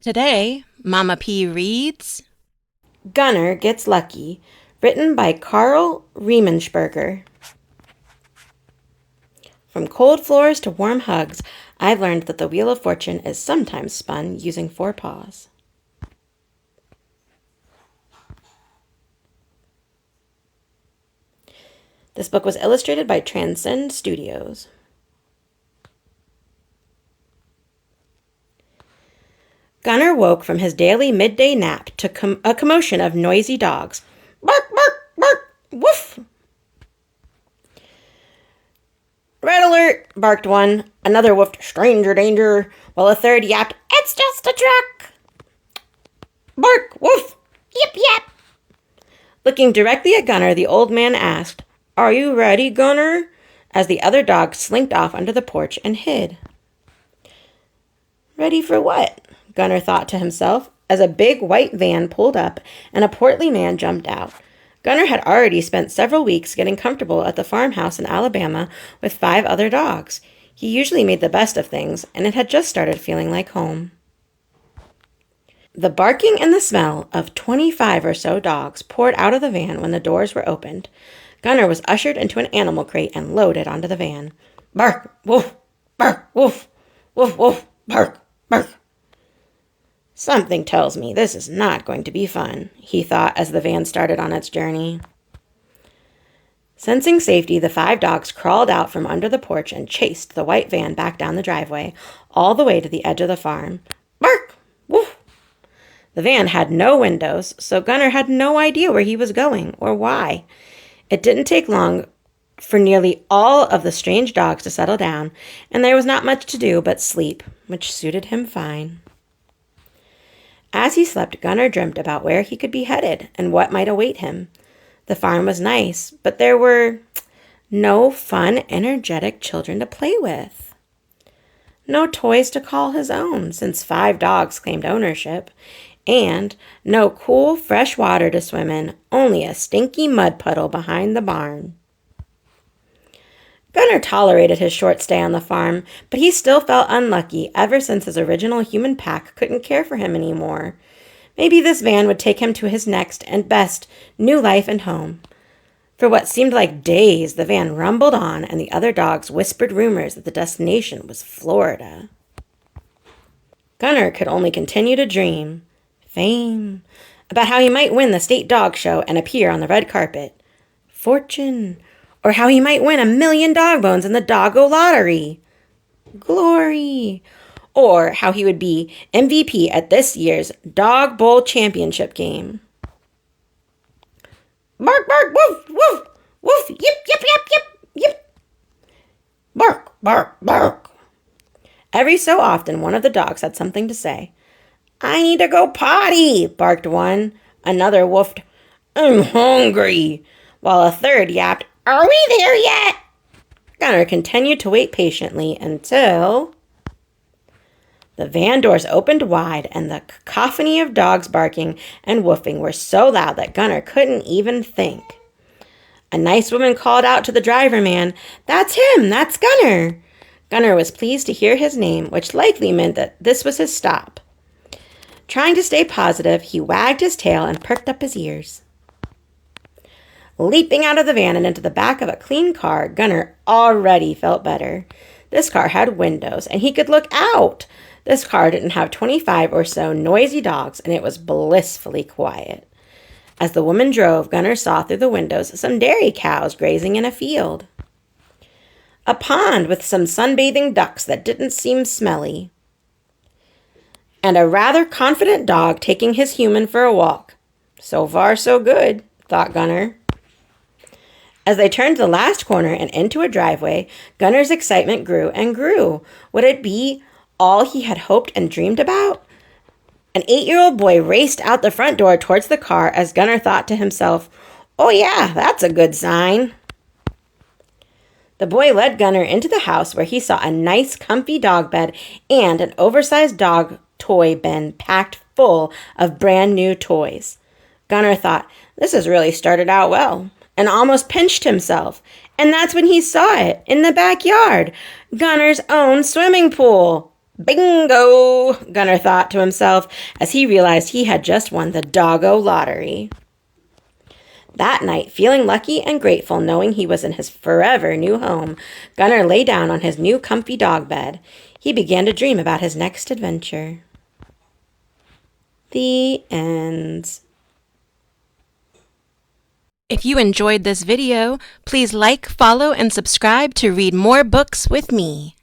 Today, Mama P reads Gunner Gets Lucky, written by Karl Riemensperger. From cold floors to warm hugs, I've learned that the Wheel of Fortune is sometimes spun using 4 paws. This book was illustrated by Transcend Studios. Gunner woke from his daily midday nap to a commotion of noisy dogs. Bark, bark, bark, woof! Red alert, barked one. Another woofed, stranger danger, while a third yapped, it's just a truck! Bark, woof, yip, yap! Looking directly at Gunner, the old man asked, Are you ready, Gunner? As the other dogs slinked off under the porch and hid. Ready for what? Gunner thought to himself, as a big white van pulled up and a portly man jumped out. Gunner had already spent several weeks getting comfortable at the farmhouse in Alabama with 5 other dogs. He usually made the best of things, and it had just started feeling like home. The barking and the smell of 25 or so dogs poured out of the van when the doors were opened. Gunner was ushered into an animal crate and loaded onto the van. Bark, woof, bark, woof, woof, woof, bark, bark. Something tells me this is not going to be fun, he thought as the van started on its journey. Sensing safety, the 5 dogs crawled out from under the porch and chased the white van back down the driveway, all the way to the edge of the farm. Bark! Woof! The van had no windows, so Gunner had no idea where he was going or why. It didn't take long for nearly all of the strange dogs to settle down, and there was not much to do but sleep, which suited him fine. As he slept, Gunner dreamt about where he could be headed and what might await him. The farm was nice, but there were no fun, energetic children to play with. No toys to call his own, since 5 dogs claimed ownership, and no cool, fresh water to swim in, only a stinky mud puddle behind the barn. Gunner tolerated his short stay on the farm, but he still felt unlucky ever since his original human pack couldn't care for him anymore. Maybe this van would take him to his next and best new life and home. For what seemed like days, the van rumbled on, and the other dogs whispered rumors that the destination was Florida. Gunner could only continue to dream. Fame. About how he might win the state dog show and appear on the red carpet. Fortune. Or how he might win 1,000,000 dog bones in the doggo lottery. Glory. Or how he would be MVP at this year's Dog Bowl Championship game. Bark, bark, woof, woof, woof, yip, yip, yip, yip, yip. Bark, bark, bark. Every so often, one of the dogs had something to say. I need to go potty, barked one. Another woofed, I'm hungry, while a third yapped, Are we there yet? Gunner continued to wait patiently until the van doors opened wide and the cacophony of dogs barking and woofing were so loud that Gunner couldn't even think. A nice woman called out to the driver man, That's him, that's Gunner. Gunner was pleased to hear his name, which likely meant that this was his stop. Trying to stay positive, he wagged his tail and perked up his ears. Leaping out of the van and into the back of a clean car, Gunner already felt better. This car had windows, and he could look out. This car didn't have 25 or so noisy dogs, and it was blissfully quiet. As the woman drove, Gunner saw through the windows some dairy cows grazing in a field. A pond with some sunbathing ducks that didn't seem smelly. And a rather confident dog taking his human for a walk. So far, so good, thought Gunner. As they turned the last corner and into a driveway, Gunner's excitement grew and grew. Would it be all he had hoped and dreamed about? An 8-year-old boy raced out the front door towards the car as Gunner thought to himself, Oh yeah, that's a good sign. The boy led Gunner into the house where he saw a nice comfy dog bed and an oversized dog toy bin packed full of brand new toys. Gunner thought, This has really started out well. And almost pinched himself. And that's when he saw it, in the backyard. Gunner's own swimming pool. Bingo, Gunnar thought to himself as he realized he had just won the doggo lottery. That night, feeling lucky and grateful knowing he was in his forever new home, Gunnar lay down on his new comfy dog bed. He began to dream about his next adventure. The end. If you enjoyed this video, please like, follow, and subscribe to read more books with me.